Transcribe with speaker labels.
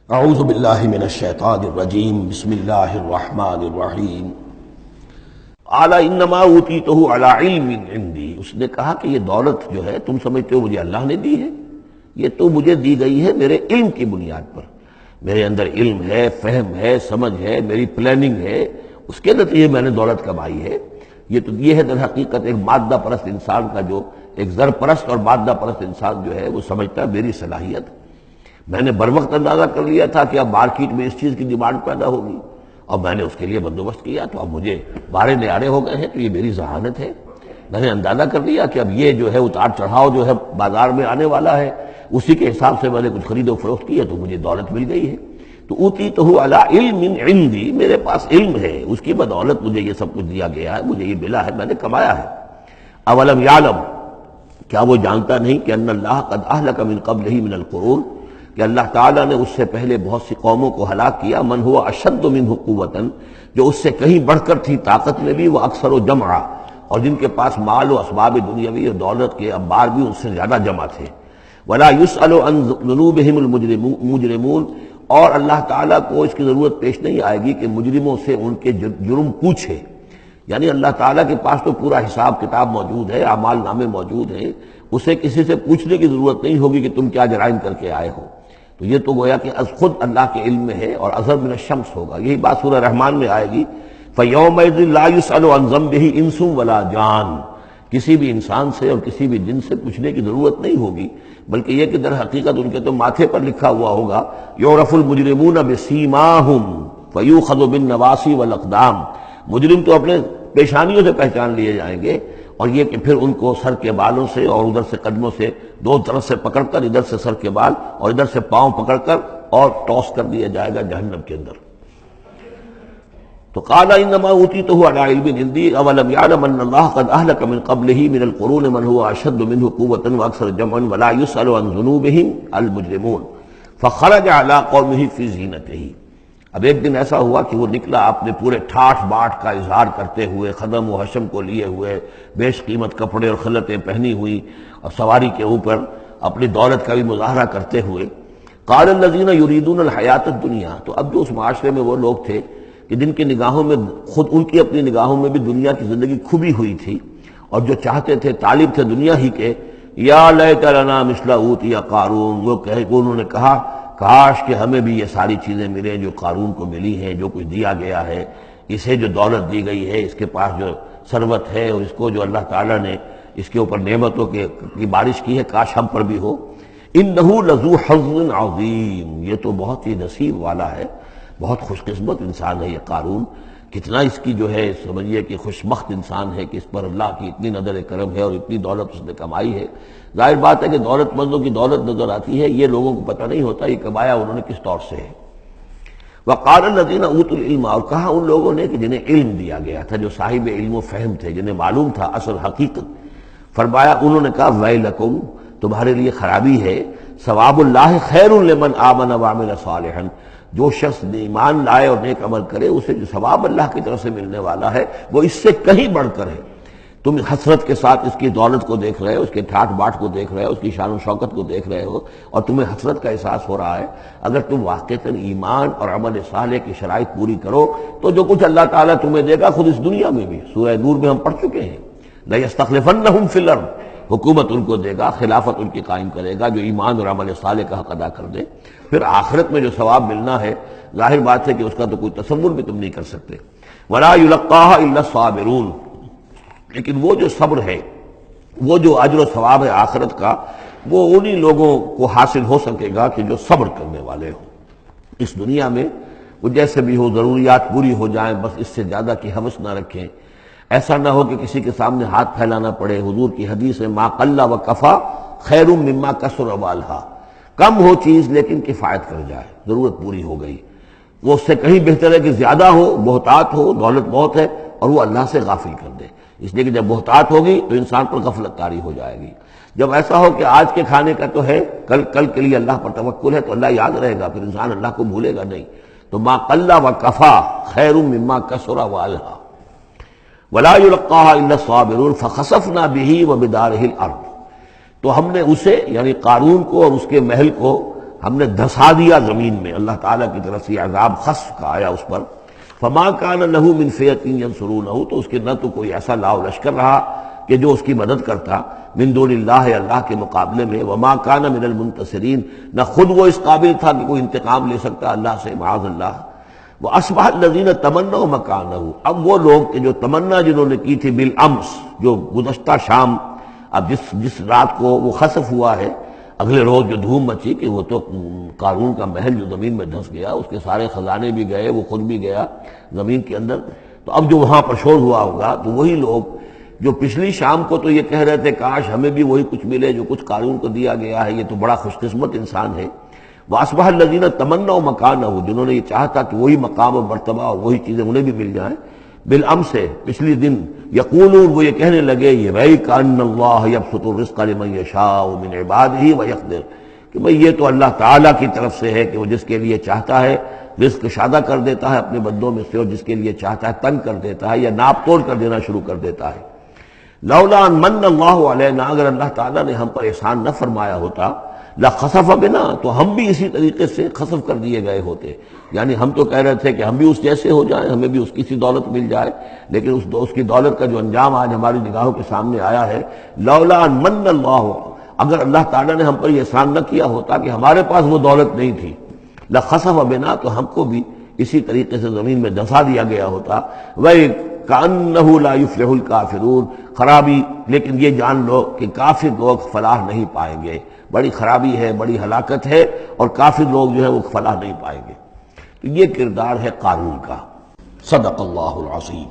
Speaker 1: اعوذ باللہ من الشیطان الرجیم بسم اللہ الرحمن الرحیم قال انما اوتیتہ علی علم عندی، اس نے کہا کہ یہ دولت جو ہے تم سمجھتے ہو مجھے اللہ نے دی ہے، یہ تو مجھے دی گئی ہے میرے علم کی بنیاد پر، میرے اندر علم ہے، فہم ہے، سمجھ ہے، میری پلاننگ ہے، اس کے نتیجے میں نے دولت کمائی ہے۔ یہ ہے در حقیقت ایک مادہ پرست انسان کا، جو ایک زر پرست اور مادہ پرست انسان جو ہے وہ سمجھتا ہے میری صلاحیت، میں نے بر وقت اندازہ کر لیا تھا کہ اب مارکیٹ میں اس چیز کی ڈیمانڈ پیدا ہوگی اور میں نے اس کے لیے بندوبست کیا، تو اب مجھے بارے نیارے ہو گئے ہیں، تو یہ میری ذہانت ہے۔ میں نے اندازہ کر لیا کہ اب یہ جو ہے اتار چڑھاؤ جو ہے بازار میں آنے والا ہے، اسی کے حساب سے میں نے کچھ خرید و فروخت کی ہے، تو مجھے دولت مل گئی ہے۔ تو اوتیتہ علی علم عندی، میرے پاس علم ہے، اس کی بدولت مجھے یہ سب کچھ دیا گیا ہے، مجھے یہ ملا ہے، میں نے کمایا ہے۔ اولم یعلم، کیا وہ جانتا نہیں کہ ان اللہ قد اہلک من قبلہ من القرون، کہ اللہ تعالیٰ نے اس سے پہلے بہت سی قوموں کو ہلاک کیا، من ہوا اشد منہ قوتاً، جو اس سے کہیں بڑھ کر تھی طاقت میں بھی، وہ اکثر و جمعا، اور جن کے پاس مال و اسباب دنیاوی اور دولت کے انبار بھی ان سے زیادہ جمع تھے۔ ولا یسأل عن ذنوبہم المجرمون، اور اللہ تعالیٰ کو اس کی ضرورت پیش نہیں آئے گی کہ مجرموں سے ان کے جرم پوچھے، یعنی اللہ تعالیٰ کے پاس تو پورا حساب کتاب موجود ہے، اعمال نامے موجود ہیں، اسے کسی سے پوچھنے کی ضرورت نہیں ہوگی کہ تم کیا جرائم کر کے آئے ہو۔ تو یہ تو گویا کہ از خود اللہ کے علم میں ہے، اور اظہر من الشمس ہوگا، یہی بات سورہ رحمان میں آئے گی، فَيَوْمَئِذٍ لَا يُسْأَلُ عَنْ ذَنبِهِ إِنسٌ وَلَا جان، کسی بھی انسان سے اور کسی بھی جن سے پوچھنے کی ضرورت نہیں ہوگی، بلکہ یہ کہ در حقیقت ان کے تو ماتھے پر لکھا ہوا ہوگا، یعرف المجرمون بسیماہم فیؤخذ بالنواصی والاقدام، مجرم تو اپنے پیشانیوں سے پہچان لیے جائیں گے، اور یہ کہ پھر ان کو سر کے بالوں سے اور ادھر سے قدموں سے دو طرف سے پکڑ کر، ادھر سے سر کے بال اور ادھر سے پاؤں پکڑ کر اور ٹاس کر دیا جائے گا جہنم کے اندر۔ تو قال انما اوتیتہ علی علم عندی اولم یعلم ان اللہ قد اہلک من قبلہ من القرون من هو اشد منہ قوۃ واکثر جمعا ولا یسأل عن ذنوبہم المجرمون فخرج علی قومہ فی زینتہ۔ اب ایک دن ایسا ہوا کہ وہ نکلا اپنے پورے ٹھاٹھ باٹھ کا اظہار کرتے ہوئے، خدم و حشم کو لیے ہوئے، بیش قیمت کپڑے اور خلعتیں پہنی ہوئی، اور سواری کے اوپر اپنی دولت کا بھی مظاہرہ کرتے ہوئے۔ قال الذین یریدون الحیاۃ الدنیا، تو اب جو اس معاشرے میں وہ لوگ تھے کہ جن کی نگاہوں میں، خود ان کی اپنی نگاہوں میں بھی دنیا کی زندگی کھبی ہوئی تھی، اور جو چاہتے تھے، طالب تھے دنیا ہی کے، یا لیت لنا مثل اوتی قارون، وہ انہوں نے کہا کاش کہ ہمیں بھی یہ ساری چیزیں ملیں جو قارون کو ملی ہیں، جو کچھ دیا گیا ہے، اسے جو دولت دی گئی ہے، اس کے پاس جو ثروت ہے، اور اس کو جو اللہ تعالیٰ نے اس کے اوپر نعمتوں کی بارش کی ہے، کاش ہم پر بھی ہو۔ انہ لذو حظ عظیم، یہ تو بہت ہی نصیب والا ہے، بہت خوش قسمت انسان ہے یہ قارون، کتنا اس کی جو ہے سمجھیے کہ خوش بخت انسان ہے کہ اس پر اللہ کی اتنی نظر کرم ہے اور اتنی دولت اس نے کمائی ہے۔ ظاہر بات ہے کہ دولت مندوں کی دولت نظر آتی ہے، یہ لوگوں کو پتہ نہیں ہوتا یہ کمایا انہوں نے کس طور سے ہے۔ وقال الذین اوتوا العلم، اور کہا ان لوگوں نے کہ جنہیں علم دیا گیا تھا، جو صاحب علم و فہم تھے، جنہیں معلوم تھا اصل حقیقت، فرمایا انہوں نے کہا ویلکم، تمہارے لیے خرابی ہے، ثواب اللہ خیر لمن آمن وعمل صالحا، جو شخص ایمان لائے اور نیک عمل کرے اسے جو ثواب اللہ کی طرف سے ملنے والا ہے وہ اس سے کہیں بڑھ کر ہے۔ تم حسرت کے ساتھ اس کی دولت کو دیکھ رہے ہو، اس کے ٹھاٹ باٹ کو دیکھ رہے ہو، اس کی شان و شوکت کو دیکھ رہے ہو، اور تمہیں حسرت کا احساس ہو رہا ہے، اگر تم واقعتاً ایمان اور عمل صالح کی شرائط پوری کرو تو جو کچھ اللہ تعالیٰ تمہیں دے گا خود اس دنیا میں بھی، سورہ نور میں ہم پڑھ چکے ہیں، لَيَسْتَخْلِفَنَّهُمْ فِي الْأَرْضِ، حکومت ان کو دے گا، خلافت ان کی قائم کرے گا جو ایمان اور عمل صالح کا حق ادا کر دے۔ پھر آخرت میں جو ثواب ملنا ہے، ظاہر بات ہے کہ اس کا تو کوئی تصور بھی تم نہیں کر سکتے۔ وَلَا يُلَقَّاهَا إِلَّا الصَّابِرُونَ، لیکن وہ جو صبر ہے، وہ جو اجر و ثواب ہے آخرت کا، وہ انہی لوگوں کو حاصل ہو سکے گا کہ جو صبر کرنے والے ہوں۔ اس دنیا میں وہ جیسے بھی ہو، ضروریات پوری ہو جائیں، بس اس سے زیادہ کی ہوس نہ رکھیں، ایسا نہ ہو کہ کسی کے سامنے ہاتھ پھیلانا پڑے۔ حضور کی حدیث ہے ما قل و کفا خیر مما کثر والہا، کم ہو چیز لیکن کفایت کر جائے، ضرورت پوری ہو گئی، وہ اس سے کہیں بہتر ہے کہ زیادہ ہو، بہتات ہو، دولت بہت ہے اور وہ اللہ سے غافل کر دے، اس لیے کہ جب بہتات ہوگی تو انسان پر غفلت طاری ہو جائے گی۔ جب ایسا ہو کہ آج کے کھانے کا تو ہے، کل کے لیے اللہ پر توکل ہے تو اللہ یاد رہے گا، پھر انسان اللہ کو بھولے گا نہیں۔ تو ما قل و کفا خیر مما کثر والہا ولا یلقاها الا الصابرون فخسفنا به وبداره الارض، تو ہم نے اسے یعنی قارون کو اور اس کے محل کو ہم نے دھسا دیا زمین میں، اللہ تعالیٰ کی طرف سے عذاب خسف کا آیا اس پر. فما کان لہ من فئۃ ینصرونہ، تو اس کے نہ تو کوئی ایسا لاؤ لشکر رہا کہ جو اس کی مدد کرتا من دون اللہ، اللہ کے مقابلے میں. وما کان من المنتصرین، نہ خود وہ اس قابل تھا کہ کوئی انتقام لے سکتا اللہ سے، معاذ اللہ. وَأَصْبَحَ الَّذِينَ تَمَنَّوْا مَكَانَهُ، اب وہ لوگ کہ جو تمنا جنہوں نے کی تھی بالامس، جو گزشتہ شام، اب جس رات کو وہ خسف ہوا ہے، اگلے روز جو دھوم مچی کہ وہ تو قارون کا محل جو زمین میں دھس گیا، اس کے سارے خزانے بھی گئے، وہ خود بھی گیا زمین کے اندر. تو اب جو وہاں پر شور ہوا ہوگا، تو وہی لوگ جو پچھلی شام کو تو یہ کہہ رہے تھے کاش ہمیں بھی وہی کچھ ملے جو کچھ قارون کو دیا گیا ہے، یہ تو بڑا خوش قسمت انسان ہے. وَأَصْبَحَ الَّذِينَ تَمَنَّوْا مَكَانَهُ، جنہوں نے یہ چاہتا کہ وہی مقام و مرتبہ اور وہی چیزیں انہیں بھی مل جائیں، بالامس سے پچھلی دن، یقولون، وہ یہ کہنے لگے، یہ بھائی کأن اللہ یبسط الرزق لمن یشاء من عبادہ ویقدر، کہ بھئی یہ تو اللہ تعالیٰ کی طرف سے ہے کہ وہ جس کے لیے چاہتا ہے رزق شادہ کر دیتا ہے اپنے بندوں میں سے، اور جس کے لیے چاہتا ہے تنگ کر دیتا ہے یا ناپ توڑ کر دینا شروع کر دیتا ہے. لولا ان من اللہ علینا، اگر اللہ تعالیٰ نے ہم پر احسان نہ فرمایا ہوتا، لخسف بنا، تو ہم بھی اسی طریقے سے خسف کر دیے گئے ہوتے. یعنی ہم تو کہہ رہے تھے کہ ہم بھی اس جیسے ہو جائیں، ہمیں بھی اس کی سی دولت مل جائے، لیکن اس کی دولت کا جو انجام آج ہماری نگاہوں کے سامنے آیا ہے، لولا ان من اللہ، اگر اللہ تعالیٰ نے ہم پر یہ احسان نہ کیا ہوتا کہ ہمارے پاس وہ دولت نہیں تھی، لخسف بنا، تو ہم کو بھی اسی طریقے سے زمین میں دھسا دیا گیا ہوتا. وَكَأَنَّهُ لَا يُفْلِحُ الْكَافِرُونَ، خرابی، لیکن یہ جان لو کہ کافر لوگ فلاح نہیں پائیں گے. بڑی خرابی ہے، بڑی ہلاکت ہے، اور کافر لوگ جو ہے وہ فلاح نہیں پائیں گے. تو یہ کردار ہے قارون کا. صدق اللہ العظیم.